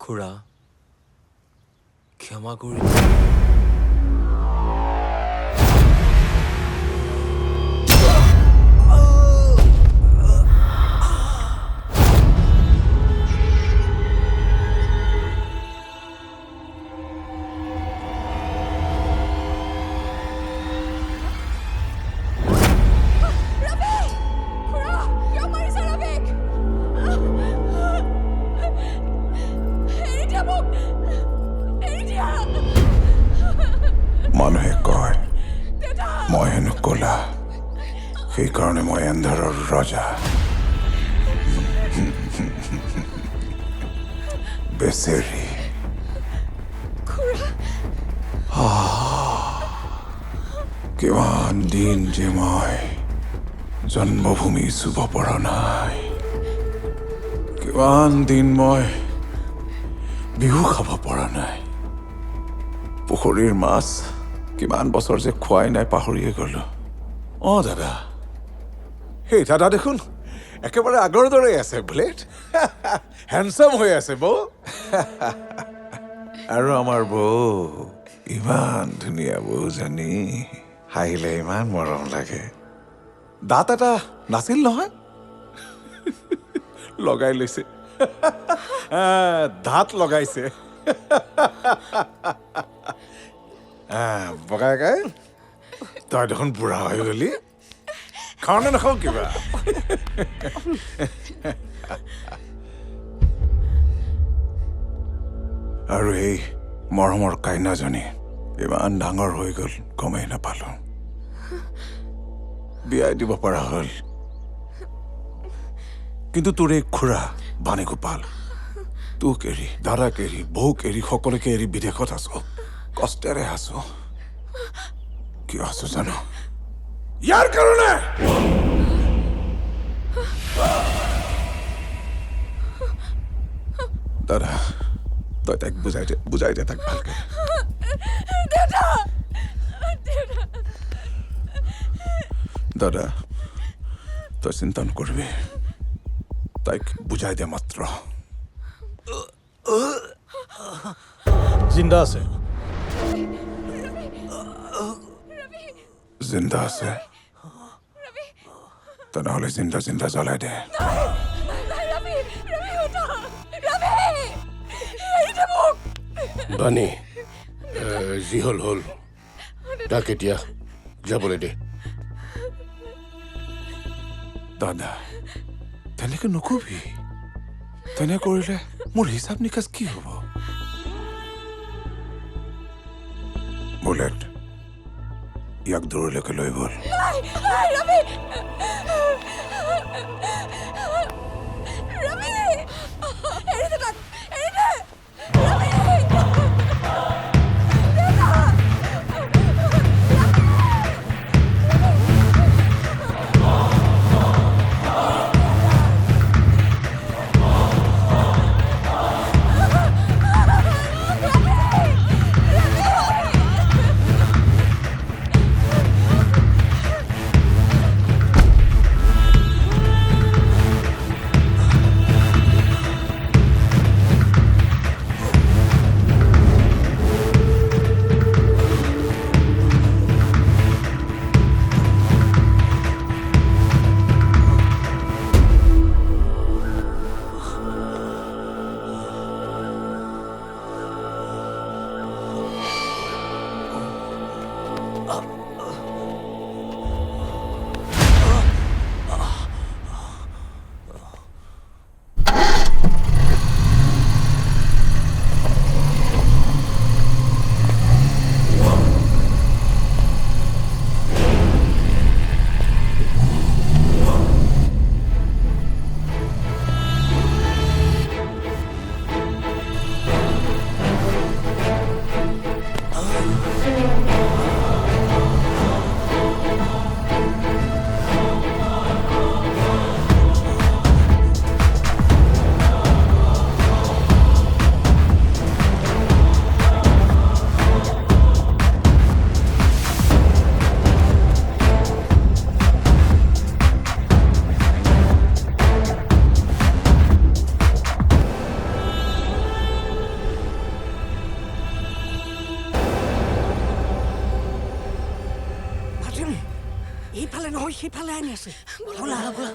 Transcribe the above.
খুৰা ক্ষমা কৰি মানুহে কয় মই হেনো ক'লা, সেইকাৰণে মই এন্ধাৰৰ ৰজা। বেচেৰি কিমান দিন যে মই জন্মভূমি চুব পৰা নাই, কিমান দিন মই বিহু খাব পৰা নাই, পুখুৰীৰ মাছ কিমান বছৰ যে খুৱাই নাই পাহৰিয়ে গলো। দাদা, সেই দাদা দেখোন একেবাৰে আগৰ দৰে আছে। ব্লেড হেণ্ডচাম হৈ আছে বৌ। আৰু আমাৰ বৌ ইমান ধুনীয়া বৌজনী, হাঁহিলে ইমান মৰম লাগে। দাঁত এটা নাছিল নহয়, লগাই লৈছে। দাঁত লগাইছে। বগাই তই দেখোন বুঢ়া হৈ গলি, খাওঁ নে নাখাওঁ কিবা? আৰু এই মৰমৰ কাইনাজনী ইমান ডাঙৰ হৈ গ'ল, গমেই নাপালো। বিয়াই দিব পৰা হ'ল। কিন্তু তোৰ এই খুৰা বাণীগোপাল, তোক এৰি, দাদাক এৰি, বৌক এৰি, সকলোকে এৰি বিদেশত আছো, কষ্টেৰে আছো। কিয় আছো জানো? ইয়াৰ কাৰণে দাদা, তই তাইক বুজাই দে তাক ভালকে। দাদা, তই চিন্তা নকৰিবি, তাইক বুজাই দে মাত্ৰ। জিন্দা আছে? জিন্দা আছে? তেনেহ'লে জিন্দা জিন্দা জ্বলাই দে। বাণী, যি হ'ল হ'ল, তাক এতিয়া যাবলৈ দে। দাদা, তেনেকে নকবি। তেনে কৰিলে মোৰ হিচাপ নিকাচ কি হ'ব? বুলেট, ইয়াক দূৰলৈকে লৈ গ'ল। এইফালে নহয় সেইফালে আনি আছে ব'লা ব'লা